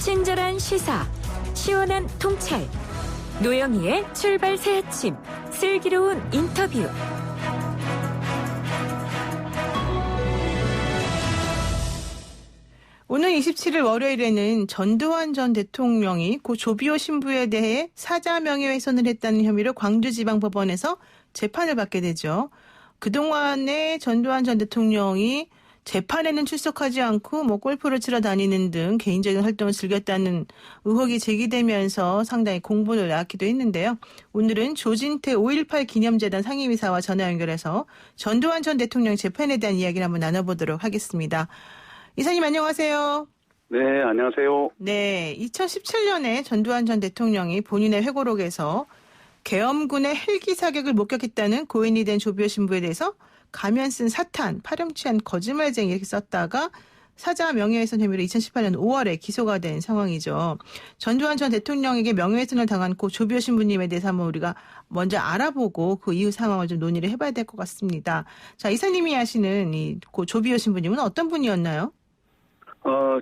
친절한 시사, 시원한 통찰, 노영희의 출발 새 아침, 슬기로운 인터뷰. 오늘 27일 월요일에는 전두환 전 대통령이 고 조비오 신부에 대해 사자 명예훼손을 했다는 혐의로 광주지방법원에서 재판을 받게 되죠. 그동안에 전두환 전 대통령이 재판에는 출석하지 않고 골프를 치러 다니는 등 개인적인 활동을 즐겼다는 의혹이 제기되면서 상당히 공분을 낳기도 했는데요. 오늘은 조진태 5.18 기념재단 상임이사와 전화 연결해서 전두환 전 대통령 재판에 대한 이야기를 한번 나눠보도록 하겠습니다. 이사님 안녕하세요. 네, 안녕하세요. 네, 2017년에 전두환 전 대통령이 본인의 회고록에서 계엄군의 헬기 사격을 목격했다는 고인이 된 조비오 신부에 대해서 가면 쓴 사탄, 파렴치한 거짓말쟁이 이렇게 썼다가 사자 명예훼손 혐의로 2018년 5월에 기소가 된 상황이죠. 전두환 전 대통령에게 명예훼손을 당한 고 조비오 신부님에 대해서 한번 우리가 먼저 알아보고 그 이후 상황을 좀 논의를 해봐야 될 것 같습니다. 자, 이사님이 아시는 이 고 조비오 신부님은 어떤 분이었나요?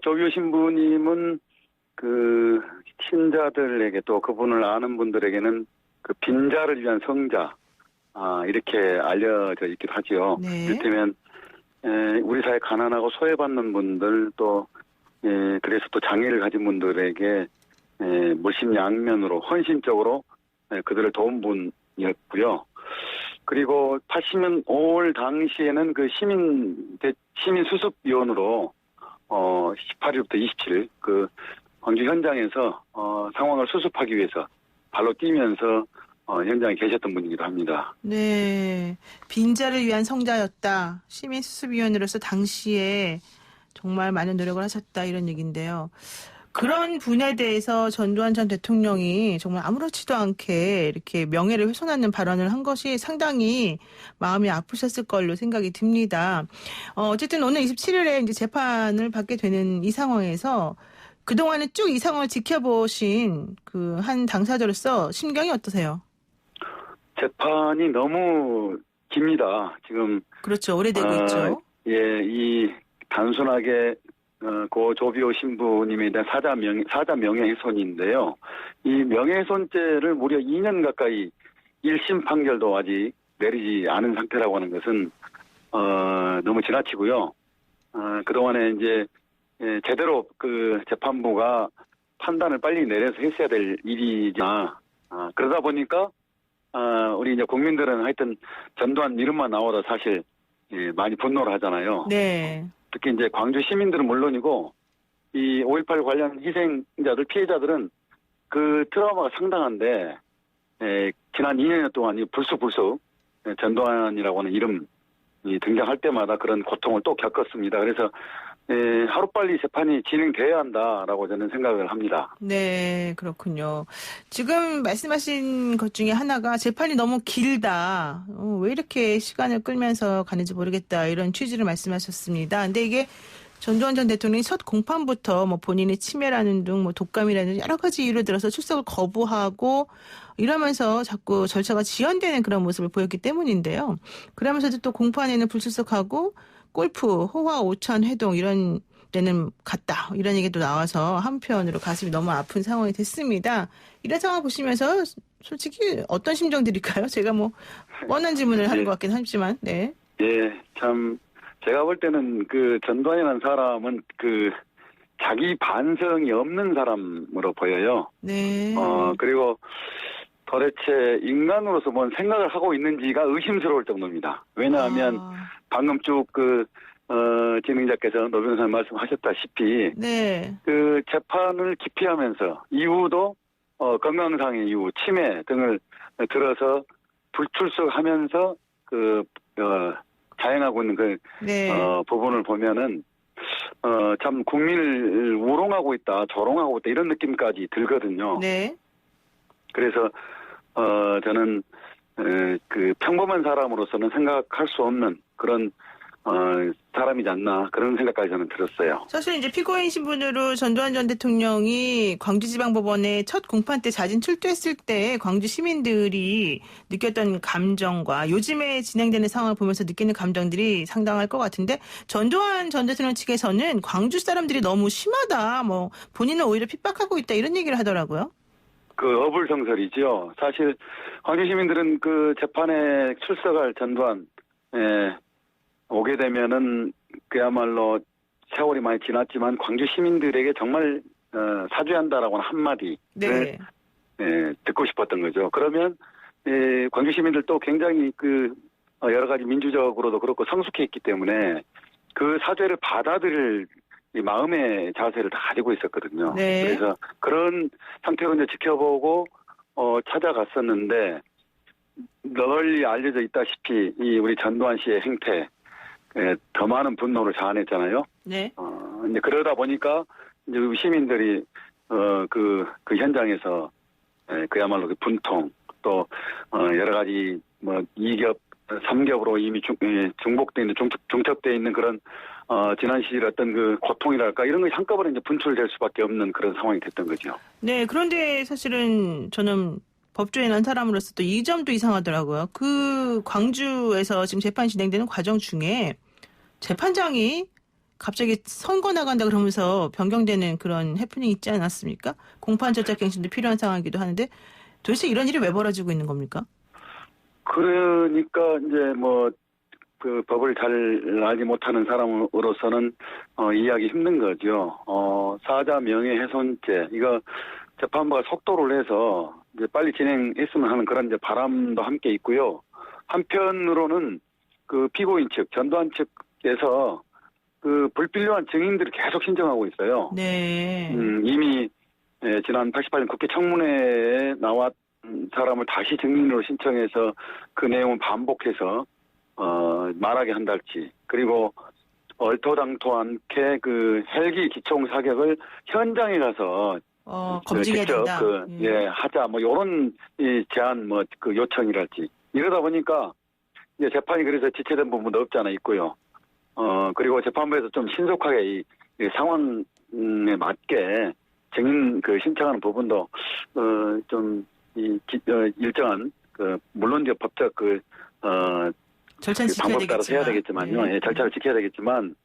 조비오 신부님은 그 신자들에게 또 그분을 아는 분들에게는 그 빈자를 위한 성자, 이렇게 알려져 있기도 하지요. 네. 이를테면 우리 사회 가난하고 소외받는 분들 또 그래서 또 장애를 가진 분들에게 물심양면으로 헌신적으로 그들을 도운 분이었고요. 그리고 80년 5월 당시에는 그 시민 수습위원으로 18일부터 27일 그 광주 현장에서 상황을 수습하기 위해서 발로 뛰면서 현장에 계셨던 분이기도 합니다. 네, 빈자를 위한 성자였다. 시민수습위원으로서 당시에 정말 많은 노력을 하셨다 이런 얘기인데요. 그런 분에 대해서 전두환 전 대통령이 정말 아무렇지도 않게 이렇게 명예를 훼손하는 발언을 한 것이 상당히 마음이 아프셨을 걸로 생각이 듭니다. 어쨌든 오늘 27일에 이제 재판을 받게 되는 이 상황에서 그동안에 쭉 이 상황을 지켜보신 그 한 당사자로서 심경이 어떠세요? 재판이 너무 깁니다. 지금. 그렇죠. 오래되고 있죠. 예, 이 단순하게 고 조비오 신부님에 대한 사자 명예훼손인데요. 이 명예훼손죄를 무려 2년 가까이 1심 판결도 아직 내리지 않은 상태라고 하는 것은 너무 지나치고요. 그동안에 이제 제대로 그 재판부가 판단을 빨리 내려서 했어야 될 일이지만 그러다 보니까 우리 이제 국민들은 하여튼 전두환 이름만 나오다 사실 많이 분노를 하잖아요. 네. 특히 이제 광주 시민들은 물론이고 이 5.18 관련 희생자들, 피해자들은 그 트라우마가 상당한데 지난 2년 동안 불쑥 전두환이라고 하는 이름이 등장할 때마다 그런 고통을 또 겪었습니다. 그래서 하루빨리 재판이 진행돼야 한다라고 저는 생각을 합니다. 네, 그렇군요. 지금 말씀하신 것 중에 하나가 재판이 너무 길다. 왜 이렇게 시간을 끌면서 가는지 모르겠다. 이런 취지를 말씀하셨습니다. 근데 이게 전두환 전 대통령이 첫 공판부터 본인의 치매라는 등 독감이라는 여러 가지 이유를 들어서 출석을 거부하고 이러면서 자꾸 절차가 지연되는 그런 모습을 보였기 때문인데요. 그러면서도 또 공판에는 불출석하고 골프, 호화, 오천, 회동 이런 데는 갔다. 이런 얘기도 나와서 한편으로 가슴이 너무 아픈 상황이 됐습니다. 이런 상황 보시면서 솔직히 어떤 심정들일까요? 제가 뻔한 질문을 하는 것 같긴 하지만, 네. 예, 참 제가 볼 때는 그 전두환이라는 사람은 그 자기 반성이 없는 사람으로 보여요. 네. 그리고 도대체 인간으로서 뭔 생각을 하고 있는지가 의심스러울 정도입니다. 왜냐하면 방금 쭉 진행자께서 노 변호사님 말씀하셨다시피 네. 그 재판을 기피하면서 이유도 건강상의 이유, 치매 등을 들어서 불출석하면서 자행하고 있는 그 네. 부분을 보면은 참 국민을 우롱하고 있다, 조롱하고 있다 이런 느낌까지 들거든요. 네. 그래서 저는 그 평범한 사람으로서는 생각할 수 없는 그런 사람이지 않나 그런 생각까지 저는 들었어요. 사실 이제 피고인 신분으로 전두환 전 대통령이 광주지방법원에 첫 공판 때 자진 출두했을 때 광주 시민들이 느꼈던 감정과 요즘에 진행되는 상황을 보면서 느끼는 감정들이 상당할 것 같은데 전두환 전 대통령 측에서는 광주 사람들이 너무 심하다, 뭐 본인은 오히려 핍박하고 있다 이런 얘기를 하더라고요. 그 어불성설이죠. 사실 광주 시민들은 그 재판에 출석할 전두환 오게 되면은 그야말로 세월이 많이 지났지만 광주 시민들에게 정말 사죄한다라고는 한마디를 네. 듣고 싶었던 거죠. 그러면 광주 시민들도 굉장히 그 여러 가지 민주적으로도 그렇고 성숙해 있기 때문에 그 사죄를 받아들일 이 마음의 자세를 다 가지고 있었거든요. 네. 그래서 그런 상태로 이제 지켜보고 찾아갔었는데 널리 알려져 있다시피 이 우리 전두환 씨의 행태 더 많은 분노를 자아냈잖아요. 네. 이제 그러다 보니까 이제 시민들이 그 현장에서 그야말로 그 분통 또 여러 가지 뭐 2겹, 3겹으로 이미 중복돼 있는 중첩돼 있는 그런 지난 시절 어떤 그 고통이랄까 이런 것이 한꺼번에 이제 분출될 수밖에 없는 그런 상황이 됐던 거죠. 네. 그런데 사실은 저는 법조에 난 사람으로서 또 이 점도 이상하더라고요. 그 광주에서 지금 재판 진행되는 과정 중에 재판장이 갑자기 선거 나간다 그러면서 변경되는 그런 해프닝이 있지 않았습니까? 공판 절차갱신도 필요한 상황이기도 하는데 도대체 이런 일이 왜 벌어지고 있는 겁니까? 그러니까 이제 뭐 그 법을 잘 알지 못하는 사람으로서는 이해하기 힘든 거죠. 사자 명예훼손죄 이거 재판부가 속도를 해서 이제 빨리 진행했으면 하는 그런 이제 바람도 함께 있고요. 한편으로는 그 피고인 측 전두환 측에서 그 불필요한 증인들을 계속 신청하고 있어요. 네. 이미 지난 88년 국회 청문회에 나왔 사람을 다시 증인으로 신청해서 그 내용을 반복해서 말하게 한달지 그리고 얼토당토 않게 그 헬기 기총 사격을 현장에 가서 검증해야 직접 된다. 하자 뭐 이런 제안 뭐 그 요청이랄지 이러다 보니까 이제 재판이 그래서 지체된 부분도 없지 않아 있고요. 그리고 재판부에서 좀 신속하게 이 상황에 맞게 증인 그 신청하는 부분도 좀 일정한 물론 이제 법적 절차를 지켜야 방법 따라서 해야 되겠지만. 되겠지만요. 예, 절차를 지켜야 되겠지만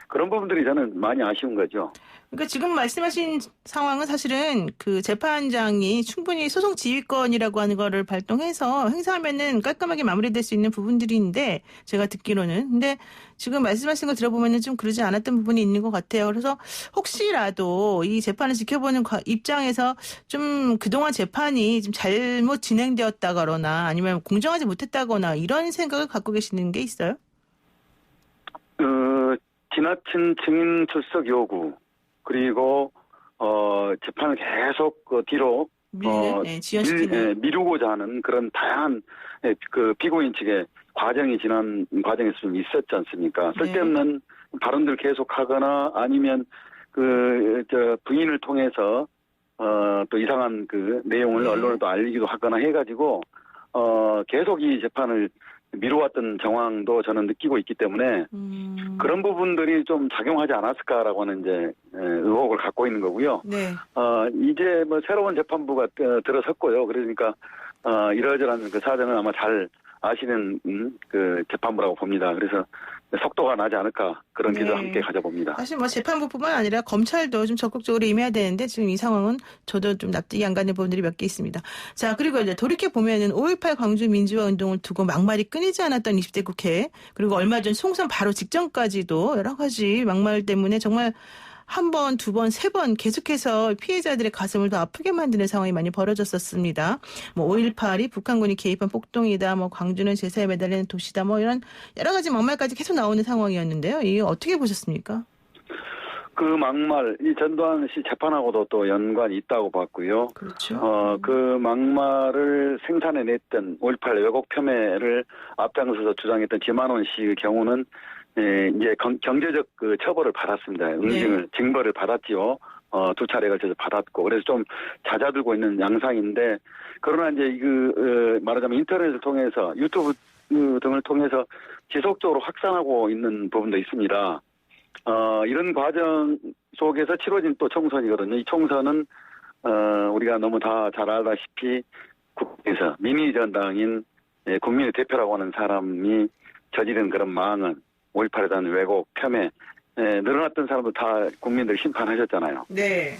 그런 부분들이 저는 많이 아쉬운 거죠. 그러니까 지금 말씀하신 상황은 사실은 그 재판장이 충분히 소송 지휘권이라고 하는 거를 발동해서 행사하면은 깔끔하게 마무리될 수 있는 부분들인데 제가 듣기로는 근데 지금 말씀하신 거 들어보면은 좀 그러지 않았던 부분이 있는 것 같아요. 그래서 혹시라도 이 재판을 지켜보는 입장에서 좀 그동안 재판이 좀 잘못 진행되었다거나 아니면 공정하지 못했다거나 이런 생각을 갖고 계시는 게 있어요? 지나친 증인 출석 요구 그리고 재판을 계속 뒤로 미루고자 하는 그런 다양한 그 피고인 측의 지난 과정에서 좀 있었지 않습니까? 쓸데없는 발언들 계속하거나 아니면 부인을 통해서 또 이상한 그 내용을 언론에도 알리기도 하거나 해가지고 계속 이 재판을 미뤄왔던 정황도 저는 느끼고 있기 때문에 그런 부분들이 좀 작용하지 않았을까라고 하는 이제 의혹을 갖고 있는 거고요. 네. 이제 뭐 새로운 재판부가 들어섰고요. 그러니까 이러저러한 그 사정은 아마 잘 아시는 그 재판부라고 봅니다. 그래서 속도가 나지 않을까 그런 기대도 함께 가져봅니다. 사실 뭐 재판부뿐만 아니라 검찰도 좀 적극적으로 임해야 되는데 지금 이 상황은 저도 좀 납득이 안 가는 부분들이 몇 개 있습니다. 자, 그리고 이제 돌이켜 보면은 5.18 광주 민주화 운동을 두고 막말이 끊이지 않았던 20대 국회 그리고 얼마 전 총선 바로 직전까지도 여러 가지 막말 때문에 정말 한 번, 두 번, 세 번 계속해서 피해자들의 가슴을 더 아프게 만드는 상황이 많이 벌어졌었습니다. 뭐 5.18이 북한군이 개입한 폭동이다. 뭐 광주는 제사에 매달리는 도시다. 뭐 이런 여러 가지 막말까지 계속 나오는 상황이었는데요. 이거 어떻게 보셨습니까? 그 막말, 이 전두환 씨 재판하고도 또 연관이 있다고 봤고요. 그렇죠. 그 막말을 생산해냈던 5.18 왜곡 폄훼를 앞장서서 주장했던 지만원 씨의 경우는 이제 경제적 그 처벌을 받았습니다. 징벌을 받았지요. 2차례 걸쳐서 받았고 그래서 좀 잦아들고 있는 양상인데 그러나 이제 말하자면 인터넷을 통해서 유튜브 등을 통해서 지속적으로 확산하고 있는 부분도 있습니다. 이런 과정 속에서 치러진 또 총선이거든요. 이 총선은 우리가 너무 다 잘 알다시피 국회에서 민의전당인 국민의 대표라고 하는 사람이 저지른 그런 망언, 5.18에 대한 왜곡, 폄훼, 늘어났던 사람도 다 국민들 심판하셨잖아요. 네.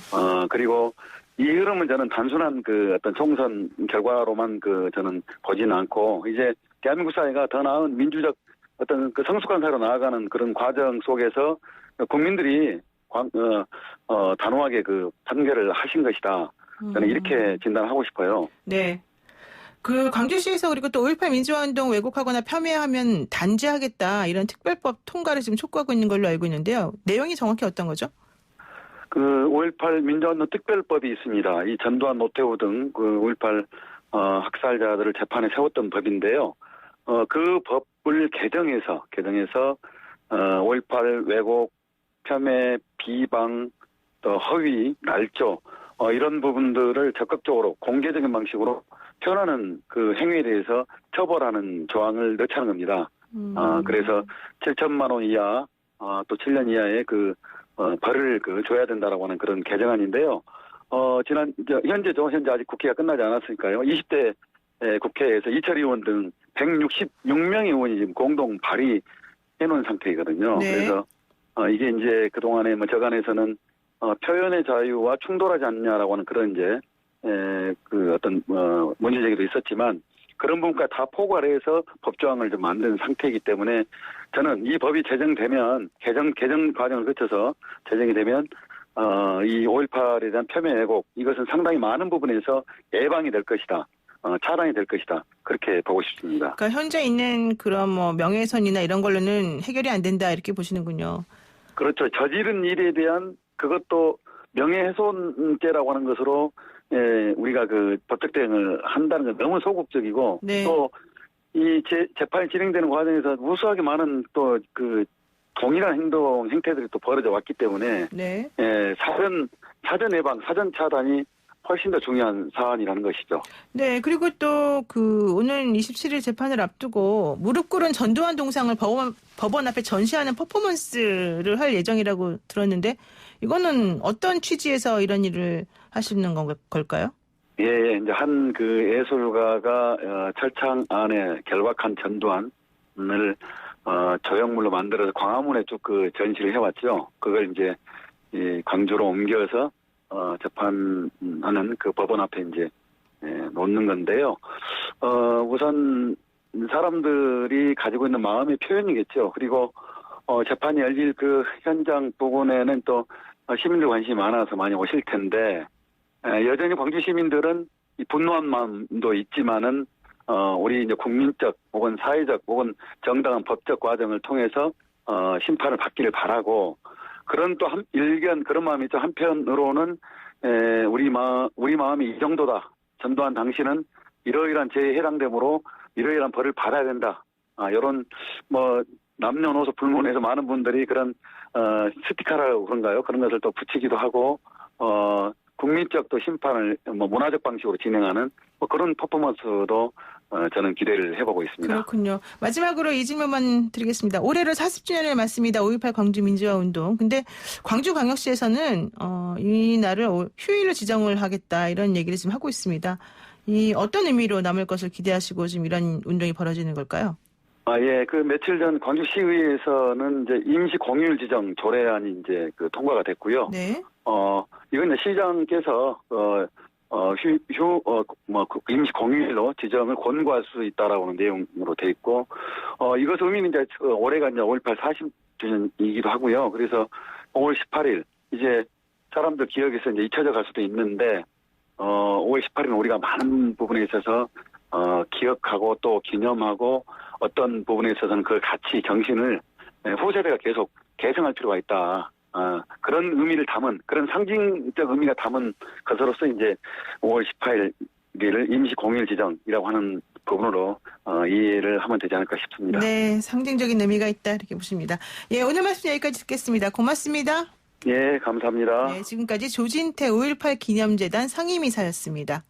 그리고 이 흐름은 저는 단순한 그 어떤 총선 결과로만 저는 보지는 않고, 이제 대한민국 사회가 더 나은 민주적 어떤 그 성숙한 사회로 나아가는 그런 과정 속에서 국민들이 단호하게 그 판결을 하신 것이다. 저는 이렇게 진단하고 싶어요. 네. 그 광주시에서 그리고 또 5.18 민주화운동 왜곡하거나 폄훼하면 단죄하겠다 이런 특별법 통과를 지금 촉구하고 있는 걸로 알고 있는데요. 내용이 정확히 어떤 거죠? 그 5.18 민주화운동 특별법이 있습니다. 이 전두환, 노태우 등 그 5.18 학살자들을 재판에 세웠던 법인데요. 그 법을 개정해서 5.18 왜곡, 폄훼, 비방, 또 허위, 날조 이런 부분들을 적극적으로 공개적인 방식으로 표현하는 그 행위에 대해서 처벌하는 조항을 넣자는 겁니다. 그래서 7천만 원 이하, 또 7년 이하의 그 벌을 줘야 된다라고 하는 그런 개정안인데요. 현재 아직 국회가 끝나지 않았으니까요. 20대 국회에서 이철 의원 등 166명의 의원이 지금 공동 발의해 놓은 상태이거든요. 네. 그래서 이게 이제 그동안에 저간에서는 표현의 자유와 충돌하지 않냐라고 하는 그런 이제 그 어떤 문제 제기도 있었지만, 그런 부분까지 다 포괄 해서 법조항을 좀 만든 상태이기 때문에 저는 이 법이 제정되면 개정 과정을 거쳐서 제정이 되면 이 5.18에 대한 폄훼 왜곡, 이것은 상당히 많은 부분에서 예방이 될 것이다. 차단이 될 것이다. 그렇게 보고 싶습니다. 그러니까 현재 있는 그런 뭐 명예훼손이나 이런 걸로는 해결이 안 된다 이렇게 보시는군요. 그렇죠. 저지른 일에 대한 그것도 명예훼손죄라고 하는 것으로 우리가 그 법적 대응을 한다는 건 너무 소극적이고, 네. 또 이 재판이 진행되는 과정에서 무수하게 많은 또 그 동일한 행태들이 또 벌어져 왔기 때문에 네. 사전 예방, 사전 차단이 훨씬 더 중요한 사안이라는 것이죠. 네. 그리고 또 오늘 27일 재판을 앞두고 무릎 꿇은 전두환 동상을 법원 앞에 전시하는 퍼포먼스를 할 예정이라고 들었는데, 이거는 어떤 취지에서 이런 일을 하시는 걸까요? 예, 이제 한 그 예술가가 철창 안에 결박한 전두환을 조형물로 만들어서 광화문에 쭉 그 전시를 해왔죠. 그걸 이제 광주로 옮겨서 재판하는 그 법원 앞에 이제 놓는 건데요. 우선 사람들이 가지고 있는 마음의 표현이겠죠. 그리고 재판이 열릴 그 현장 부근에는 또 시민들 관심이 많아서 많이 오실 텐데, 여전히 광주 시민들은 이 분노한 마음도 있지만은 우리 이제 국민적 혹은 사회적 혹은 정당한 법적 과정을 통해서 심판을 받기를 바라고, 그런 또 그런 마음이 있죠. 한편으로는 우리 마음이 이 정도다. 전두환 당신은 이러이러한 죄에 해당되므로 이러이러한 벌을 받아야 된다. 이런 남녀노소 불문해서 많은 분들이 그런 스티커라고 그런가요? 그런 것을 또 붙이기도 하고, 국민적 또 심판을 문화적 방식으로 진행하는 그런 퍼포먼스도 저는 기대를 해보고 있습니다. 그렇군요. 마지막으로 이 질문만 드리겠습니다. 올해로 40주년을 맞습니다. 5.18 광주 민주화운동. 근데 광주광역시에서는 이 날을 휴일로 지정을 하겠다 이런 얘기를 지금 하고 있습니다. 이 어떤 의미로 남을 것을 기대하시고 지금 이런 운동이 벌어지는 걸까요? 예. 그 며칠 전 광주시의회에서는 이제 임시 공휴일 지정 조례안이 이제 통과가 됐고요. 네. 이건 이제 시장께서 임시 공휴일로 지정을 권고할 수 있다라고 하는 내용으로 돼 있고, 이것 의미는 이제 올해가 이제 5.18 40주년이기도 하고요. 그래서 5월 18일 이제 사람들 기억에서 이제 잊혀져 갈 수도 있는데, 5월 18일은 우리가 많은 부분에 있어서 기억하고 또 기념하고, 어떤 부분에 있어서는 그 가치, 정신을 후세대가 계속 계승할 필요가 있다. 그런 의미를 담은, 그런 상징적 의미가 담은 것으로서 이제 5월 18일을 임시 공휴일 지정이라고 하는 부분으로 이해를 하면 되지 않을까 싶습니다. 네, 상징적인 의미가 있다 이렇게 보십니다. 예, 오늘 말씀 여기까지 듣겠습니다. 고맙습니다. 예, 감사합니다. 네, 지금까지 조진태 5.18 기념재단 상임이사였습니다.